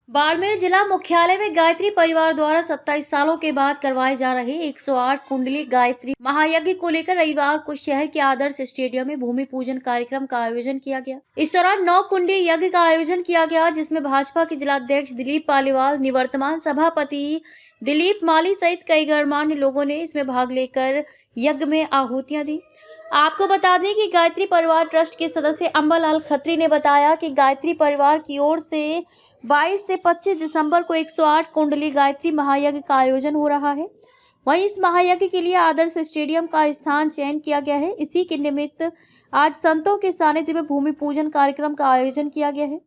बाड़मेर जिला मुख्यालय में गायत्री परिवार द्वारा 27 सालों के बाद करवाए जा रहे 108 कुंडली गायत्री महायज्ञ को लेकर रविवार को शहर के आदर्श स्टेडियम में भूमि पूजन कार्यक्रम का आयोजन किया गया। इस दौरान 9 कुंडी यज्ञ का आयोजन किया गया, जिसमें भाजपा के जिलाध्यक्ष दिलीप पालीवाल, निवर्तमान सभापति दिलीप माली सहित कई गणमान्य लोगों ने इसमें भाग लेकर यज्ञ में आहुतियां दी। आपको बता दें कि गायत्री परिवार ट्रस्ट के सदस्य अंबालाल खत्री ने बताया कि गायत्री परिवार की ओर से 22 से 25 दिसंबर को 108 कुंडली गायत्री महायज्ञ का आयोजन हो रहा है। वहीं इस महायज्ञ के लिए आदर्श स्टेडियम का स्थान चयन किया गया है। इसी के निमित्त आज संतों के सानिध्य में भूमि पूजन कार्यक्रम का आयोजन किया गया है।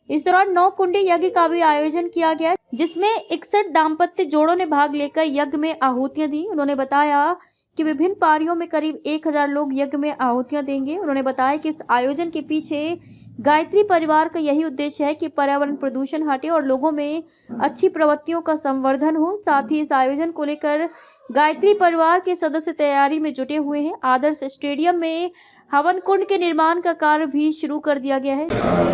इस दौरान 9 कुंडी यज्ञ का भी आयोजन किया गया, जिसमें 61 दाम्पत्य जोड़ों ने भाग लेकर यज्ञ में आहुतियां दी। उन्होंने बताया कि विभिन्न पारियों में करीब 1000 लोग यज्ञ में आहुतियां देंगे। उन्होंने बताया कि इस आयोजन के पीछे गायत्री परिवार का यही उद्देश्य है कि पर्यावरण प्रदूषण हटे और लोगों में अच्छी प्रवृत्तियों का संवर्धन हो। साथ ही इस आयोजन को लेकर गायत्री परिवार के सदस्य तैयारी में जुटे हुए हैं। आदर्श स्टेडियम में हवन कुंड के निर्माण का कार्य भी शुरू कर दिया गया है।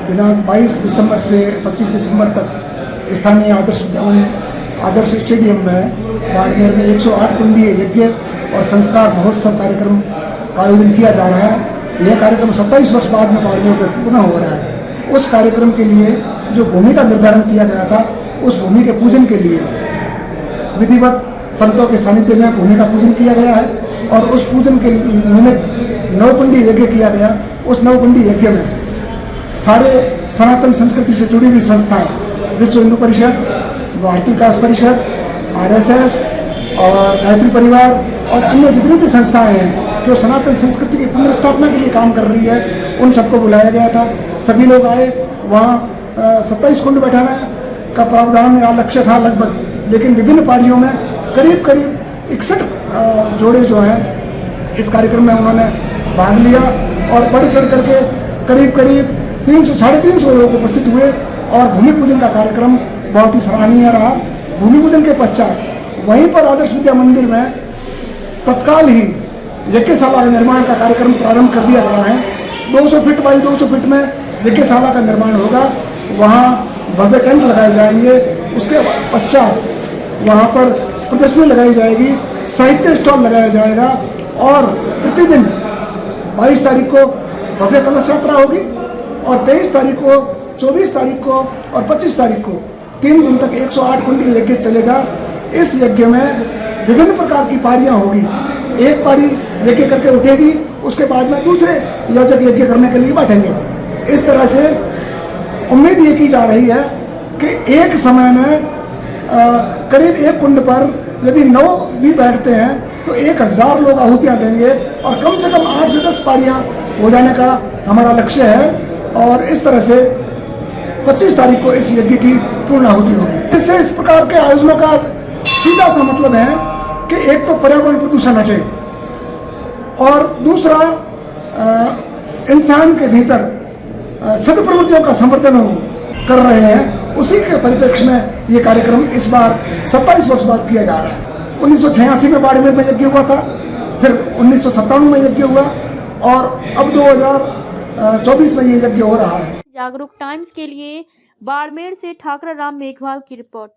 दिनांक 22 दिसंबर से 25 दिसंबर तक स्थानीय आदर्श स्टेडियम में बाड़मेर में 108 कुंडीय यज्ञ और संस्कार महोत्सव कार्यक्रम का आयोजन किया जा रहा है। यह कार्यक्रम 27 वर्ष बाद में बाड़मेर में पुनः हो रहा है। उस कार्यक्रम के लिए जो भूमि का निर्धारण किया गया था, उस भूमि के पूजन के लिए विधिवत संतों के सानिध्य में भूमि का पूजन किया गया है और उस पूजन के निमित्त 9 कुंडी यज्ञ किया गया। उस 9 कुंडी यज्ञ में सारे सनातन संस्कृति से जुड़ी हुई संस्थाएं, विश्व हिंदू परिषद, भारतीय विकास परिषद, RSS और गायत्री परिवार और अन्य जितनी भी संस्थाएं हैं जो सनातन संस्कृति की पुनर्स्थापना के लिए काम कर रही है, उन सबको बुलाया गया था। सभी लोग आए। वहाँ 27 कुंड बैठाने का प्रावधान या लक्ष्य था लगभग, लेकिन विभिन्न पारियों में करीब 61 जोड़े जो हैं इस कार्यक्रम में उन्होंने भाग लिया और बढ़ चढ़ करके करीब 300-350 लोग उपस्थित हुए और भूमि पूजन का कार्यक्रम बहुत ही सराहनीय रहा। भूमि पूजन के पश्चात वहीं पर आदर्श विद्या मंदिर में तत्काल ही यज्ञशाला के निर्माण का कार्यक्रम प्रारंभ कर दिया गया है। 200 फीट बाई 200 फीट में यज्ञशाला का निर्माण होगा। वहाँ भव्य टेंट लगाए जाएंगे। उसके पश्चात वहाँ पर प्रदर्शनी लगाई जाएगी, साहित्य स्टॉल लगाया जाएगा और प्रतिदिन 22 तारीख को भव्य कलश यात्रा होगी और 23 तारीख को, 24 तारीख को और 25 तारीख को 3 दिन तक 108 कुंडी यज्ञ चलेगा। इस यज्ञ में विभिन्न प्रकार की पारियां होगी। एक पारी यज्ञ करके उठेगी, उसके बाद में दूसरे याचक यज्ञ करने के लिए बैठेंगे। इस तरह से उम्मीद ये की जा रही है कि एक समय में करीब एक कुंड पर यदि 9 भी बैठते हैं तो 1000 लोग आहुतियां देंगे और कम से कम 8 से 10 पारियां हो जाने का हमारा लक्ष्य है। और इस तरह से 25 तारीख को इस यज्ञ की पूर्ण आहुति होगी। इससे इस प्रकार के आयोजनों का सीधा सा मतलब है कि एक तो पर्यावरण प्रदूषण हटे और दूसरा इंसान के भीतर सद्प्रवृत्तियों का संवर्धन कर रहे हैं। उसी के परिप्रेक्ष्य में ये कार्यक्रम इस बार 27 वर्ष बाद किया जा रहा है। 1986 में बाड़मेर में यज्ञ हुआ था, फिर 1997 में यज्ञ हुआ और अब 2024 में ये यज्ञ हो रहा है। जागरूक टाइम्स के लिए बाड़मेर से ठाकरा राम मेघवाल की रिपोर्ट।